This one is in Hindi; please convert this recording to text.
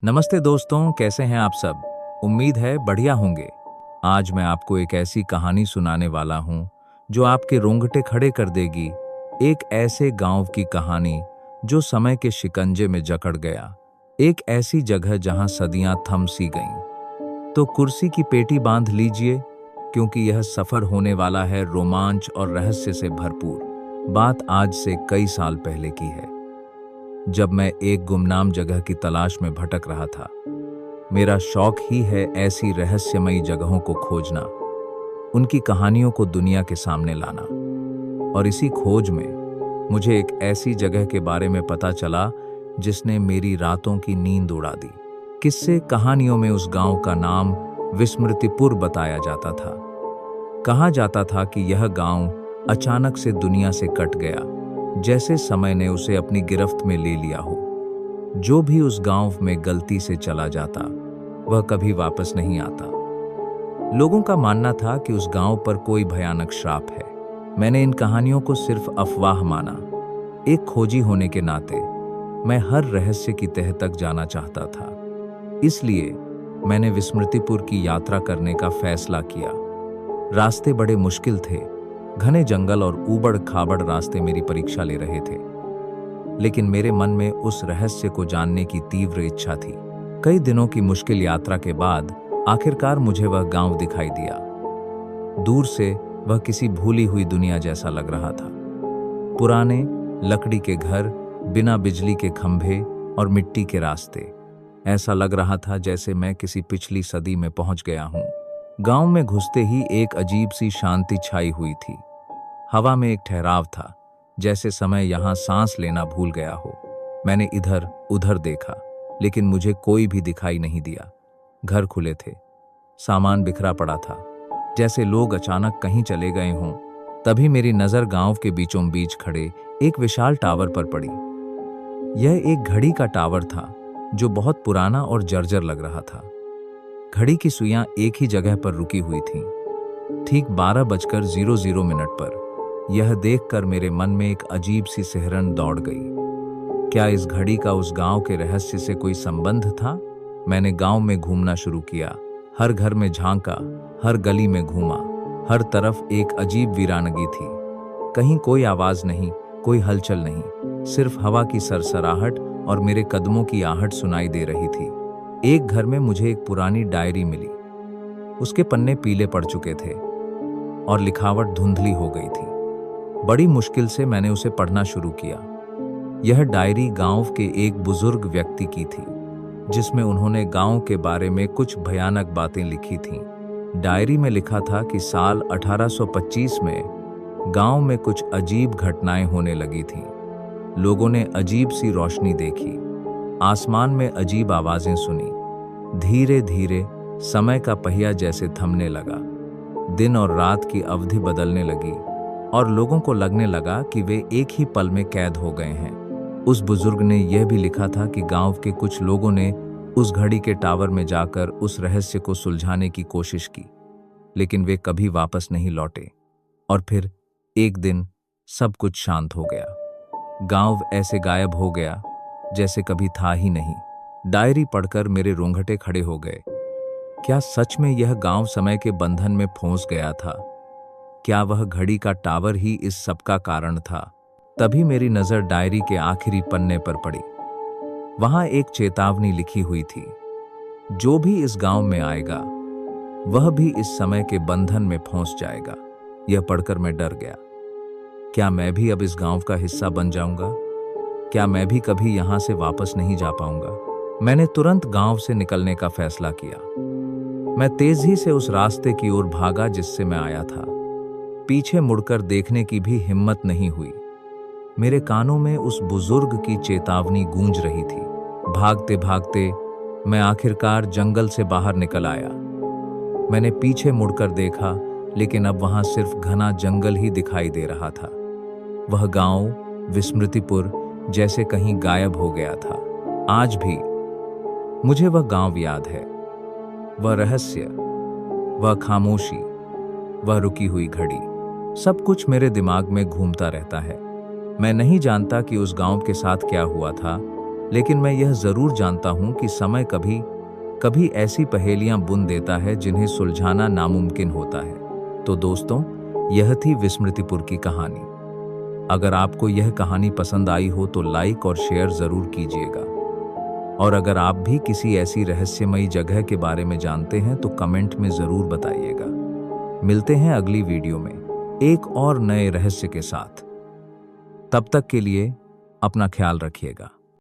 नमस्ते दोस्तों, कैसे हैं आप सब। उम्मीद है बढ़िया होंगे। आज मैं आपको एक ऐसी कहानी सुनाने वाला हूं जो आपके रोंगटे खड़े कर देगी। एक ऐसे गांव की कहानी जो समय के शिकंजे में जकड़ गया। एक ऐसी जगह जहां सदियां थम सी गईं। तो कुर्सी की पेटी बांध लीजिए, क्योंकि यह सफर होने वाला है रोमांच और रहस्य से भरपूर। बात आज से कई साल पहले की है, जब मैं एक गुमनाम जगह की तलाश में भटक रहा था। मेरा शौक ही है ऐसी रहस्यमयी जगहों को खोजना, उनकी कहानियों को दुनिया के सामने लाना। और इसी खोज में मुझे एक ऐसी जगह के बारे में पता चला जिसने मेरी रातों की नींद उड़ा दी। किस्से कहानियों में उस गांव का नाम विस्मृतिपुर बताया जाता था। कहा जाता था कि यह गांव अचानक से दुनिया से कट गया, जैसे समय ने उसे अपनी गिरफ्त में ले लिया हो। जो भी उस गांव में गलती से चला जाता, वह कभी वापस नहीं आता। लोगों का मानना था कि उस गांव पर कोई भयानक श्राप है। मैंने इन कहानियों को सिर्फ अफवाह माना। एक खोजी होने के नाते मैं हर रहस्य की तह तक जाना चाहता था। इसलिए मैंने विस्मृतिपुर की यात्रा करने का फैसला किया। रास्ते बड़े मुश्किल थे। घने जंगल और ऊबड़ खाबड़ रास्ते मेरी परीक्षा ले रहे थे, लेकिन मेरे मन में उस रहस्य को जानने की तीव्र इच्छा थी। कई दिनों की मुश्किल यात्रा के बाद आखिरकार मुझे वह गांव दिखाई दिया। दूर से वह किसी भूली हुई दुनिया जैसा लग रहा था। पुराने लकड़ी के घर, बिना बिजली के खंभे और मिट्टी के रास्ते। ऐसा लग रहा था जैसे मैं किसी पिछली सदी में पहुंच गया हूं। गांव में घुसते ही एक अजीब सी शांति छाई हुई थी। हवा में एक ठहराव था, जैसे समय यहां सांस लेना भूल गया हो। मैंने इधर उधर देखा, लेकिन मुझे कोई भी दिखाई नहीं दिया। घर खुले थे, सामान बिखरा पड़ा था, जैसे लोग अचानक कहीं चले गए हों। तभी मेरी नजर गांव के बीचों बीच खड़े एक विशाल टावर पर पड़ी। यह एक घड़ी का टावर था, जो बहुत पुराना और जर्जर लग रहा था। घड़ी की सुइयां एक ही जगह पर रुकी हुई थीं, ठीक 12:00 पर। यह देखकर मेरे मन में एक अजीब सी सिहरन दौड़ गई। क्या इस घड़ी का उस गांव के रहस्य से कोई संबंध था? मैंने गांव में घूमना शुरू किया। हर घर में झांका, हर गली में घूमा। हर तरफ एक अजीब वीरानगी थी। कहीं कोई आवाज नहीं, कोई हलचल नहीं, सिर्फ हवा की सरसराहट और मेरे कदमों की आहट सुनाई दे रही थी। एक घर में मुझे एक पुरानी डायरी मिली। उसके पन्ने पीले पड़ चुके थे और लिखावट धुंधली हो गई थी। बड़ी मुश्किल से मैंने उसे पढ़ना शुरू किया। यह डायरी गांव के एक बुजुर्ग व्यक्ति की थी, जिसमें उन्होंने गांव के बारे में कुछ भयानक बातें लिखी थीं। डायरी में लिखा था कि साल 1825 में गांव में कुछ अजीब घटनाएं होने लगी थीं। लोगों ने अजीब सी रोशनी देखी, आसमान में अजीब आवाजें सुनी। धीरे धीरे समय का पहिया जैसे थमने लगा। दिन और रात की अवधि बदलने लगी और लोगों को लगने लगा कि वे एक ही पल में कैद हो गए हैं। उस बुजुर्ग ने यह भी लिखा था कि गांव के कुछ लोगों ने उस घड़ी के टावर में जाकर उस रहस्य को सुलझाने की कोशिश की, लेकिन वे कभी वापस नहीं लौटे। और फिर एक दिन सब कुछ शांत हो गया। गांव ऐसे गायब हो गया जैसे कभी था ही नहीं। डायरी पढ़कर मेरे रोंगटे खड़े हो गए। क्या सच में यह गांव समय के बंधन में फंस गया था? क्या वह घड़ी का टावर ही इस सब का कारण था? तभी मेरी नजर डायरी के आखिरी पन्ने पर पड़ी। वहां एक चेतावनी लिखी हुई थी, जो भी इस गांव में आएगा वह भी इस समय के बंधन में फंस जाएगा। यह पढ़कर मैं डर गया। क्या मैं भी अब इस गांव का हिस्सा बन जाऊंगा? क्या मैं भी कभी यहां से वापस नहीं जा पाऊंगा? मैंने तुरंत गांव से निकलने का फैसला किया। मैं तेजी से उस रास्ते की ओर भागा जिससे मैं आया था। पीछे मुड़कर देखने की भी हिम्मत नहीं हुई। मेरे कानों में उस बुजुर्ग की चेतावनी गूंज रही थी। भागते भागते मैं आखिरकार जंगल से बाहर निकल आया। मैंने पीछे मुड़कर देखा, लेकिन अब वहां सिर्फ घना जंगल ही दिखाई दे रहा था। वह गांव विस्मृतिपुर जैसे कहीं गायब हो गया था। आज भी मुझे वह गांव याद है, वह रहस्य, वह खामोशी, वह रुकी हुई घड़ी। सब कुछ मेरे दिमाग में घूमता रहता है। मैं नहीं जानता कि उस गांव के साथ क्या हुआ था, लेकिन मैं यह जरूर जानता हूं कि समय कभी कभी ऐसी पहेलियां बुन देता है जिन्हें सुलझाना नामुमकिन होता है। तो दोस्तों, यह थी विस्मृतिपुर की कहानी। अगर आपको यह कहानी पसंद आई हो तो लाइक और शेयर जरूर कीजिएगा। और अगर आप भी किसी ऐसी रहस्यमयी जगह के बारे में जानते हैं तो कमेंट में जरूर बताइएगा। मिलते हैं अगली वीडियो में एक और नए रहस्य के साथ। तब तक के लिए अपना ख्याल रखिएगा।